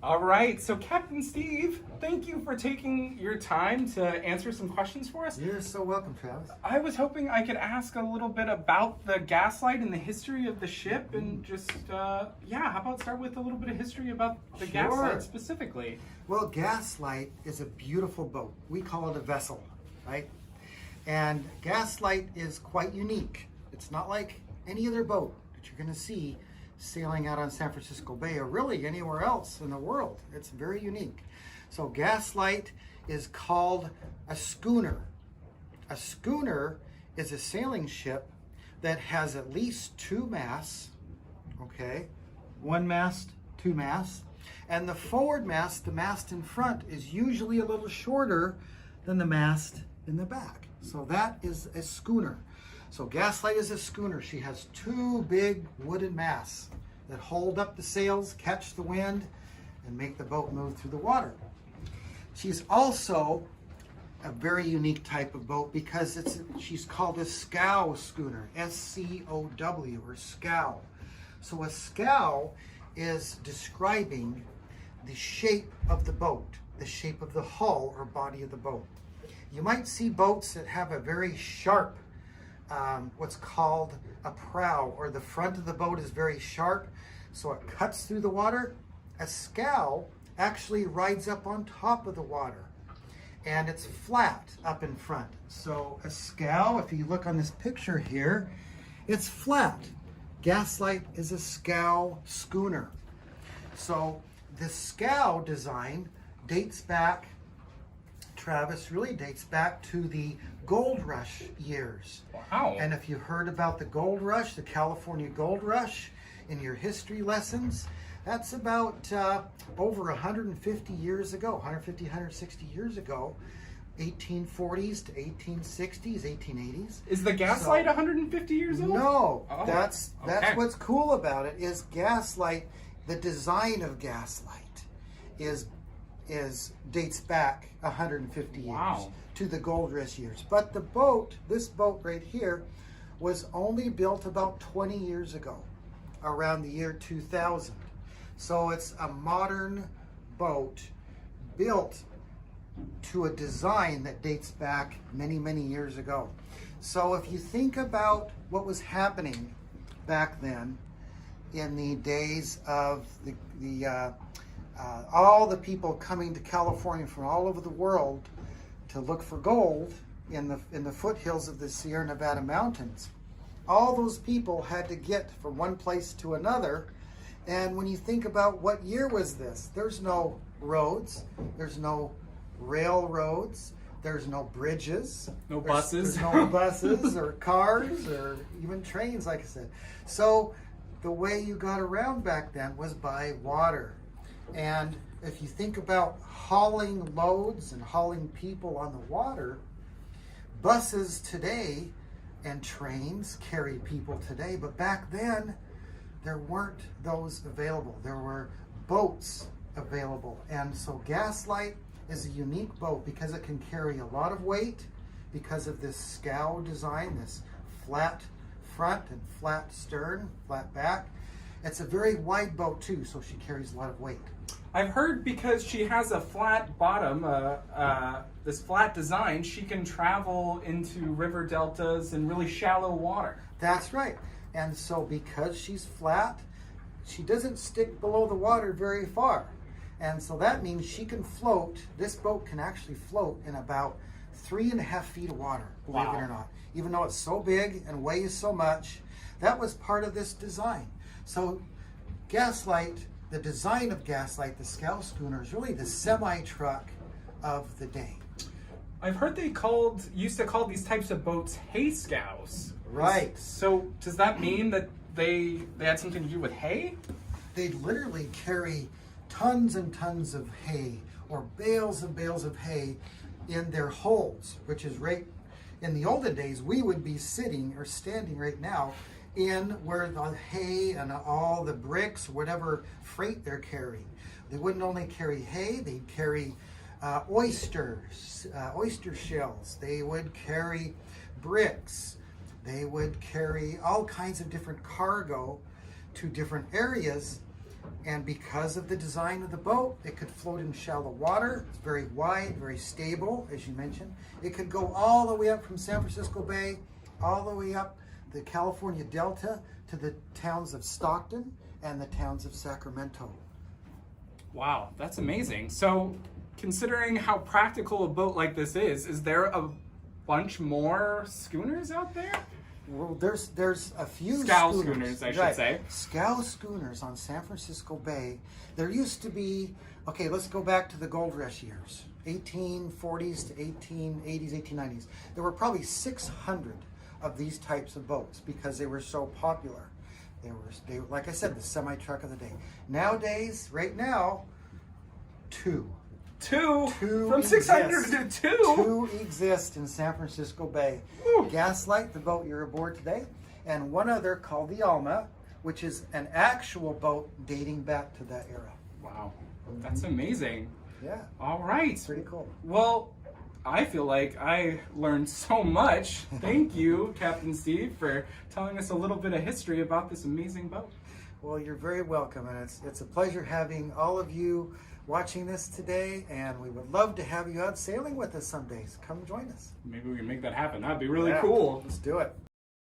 All right, so Captain Steve, thank you for taking your time to answer some questions for us. You're so welcome, Travis. I was hoping I could ask a little bit about the Gaslight and the history of the ship, and just, how about start with a little bit of history about the Sure. Gaslight specifically? Well, Gaslight is a beautiful boat. We call it a vessel, right? And Gaslight is quite unique. It's not like any other boat that you're going to see sailing out on San Francisco Bay or really anywhere else in the world. It's very unique. So Gaslight is called a schooner. A schooner is a sailing ship that has at least two masts, okay? One mast, two masts. And the forward mast, the mast in front, is usually a little shorter than the mast in the back. So that is a schooner. So Gaslight is a schooner. She has two big wooden masts that hold up the sails, catch the wind, and make the boat move through the water. She's also a very unique type of boat because she's called a scow schooner, S-C-O-W, or scow. So a scow is describing the shape of the boat, the shape of the hull or body of the boat. You might see boats that have a very sharp what's called a prow, or the front of the boat is very sharp, so it cuts through the water. A scow actually rides up on top of the water, and it's flat up in front. So a scow, if you look on this picture here, it's flat. Gaslight is a scow schooner. So the scow design dates back, Travis, really dates back to the gold rush years. Wow. And if you heard about the gold rush, the California gold rush in your history lessons, that's about over 150 years ago, 150, 160 years ago, 1840s to 1860s, 1880s. Is the Gaslight 150 years old? No, Oh, that's okay. what's cool about it is Gaslight, the design of Gaslight dates back 150 years Wow. to the gold rush years. But the boat, this boat right here, was only built about 20 years ago, around the year 2000. So it's a modern boat built to a design that dates back many, many years ago. So if you think about what was happening back then in the days of all the people coming to California from all over the world to look for gold in the foothills of the Sierra Nevada mountains, all those people had to get from one place to another. And when you think about what year was this, there's no roads, there's no railroads, there's no bridges, No buses. there's no buses or cars or even trains, like I said. So the way you got around back then was by water. And if you think about hauling loads and hauling people on the water, buses today and trains carry people today, but back then there weren't those available. There were boats available. And so Gaslight is a unique boat because it can carry a lot of weight because of this scow design, this flat front and flat stern, flat back. It's a very wide boat too, so she carries a lot of weight. I've heard because she has a flat bottom, this flat design, she can travel into river deltas and really shallow water. That's right. And so because she's flat, she doesn't stick below the water very far. And so that means she can float, this boat can actually float in about 3.5 feet of water, believe Wow. it or not. Even though it's so big and weighs so much, that was part of this design. So Gaslight, the design of Gaslight, the scow schooner, is really the semi-truck of the day. I've heard they used to call these types of boats hay scows. Right. So does that mean that they had something to do with hay? They literally carry tons and tons of hay, or bales and bales of hay, in their holds, which is right in the olden days we would be sitting or standing right now in where the hay and all the bricks, whatever freight they're carrying. They wouldn't only carry hay, they'd carry oysters, oyster shells. They would carry bricks. They would carry all kinds of different cargo to different areas And because of the design of the boat, it could float in shallow water. It's very wide, very stable, as you mentioned. It could go all the way up from San Francisco Bay, all the way up the California Delta to the towns of Stockton and the towns of Sacramento. Wow, that's amazing. So, considering how practical a boat like this is there a bunch more schooners out there? Well, there's a few Scow schooners, schooners, I should say. Scow schooners on San Francisco Bay. There used to be, okay, let's go back to the gold rush years, 1840s to 1880s, 1890s. There were probably 600 of these types of boats because they were so popular. They were, like I said, the semi-truck of the day. Nowadays, right now, two. Two? From exist. 600 to two? Two exist in San Francisco Bay. Whew. Gaslight, the boat you're aboard today, and one other called the Alma, which is an actual boat dating back to that era. Wow, that's amazing. Yeah. All right. Pretty cool. Well, I feel like I learned so much. Thank you, Captain Steve, for telling us a little bit of history about this amazing boat. Well, you're very welcome, and it's a pleasure having all of you watching this today, and we would love to have you out sailing with us some days. Come join us. Maybe we can make that happen. That'd be really Yeah, cool. Let's do it.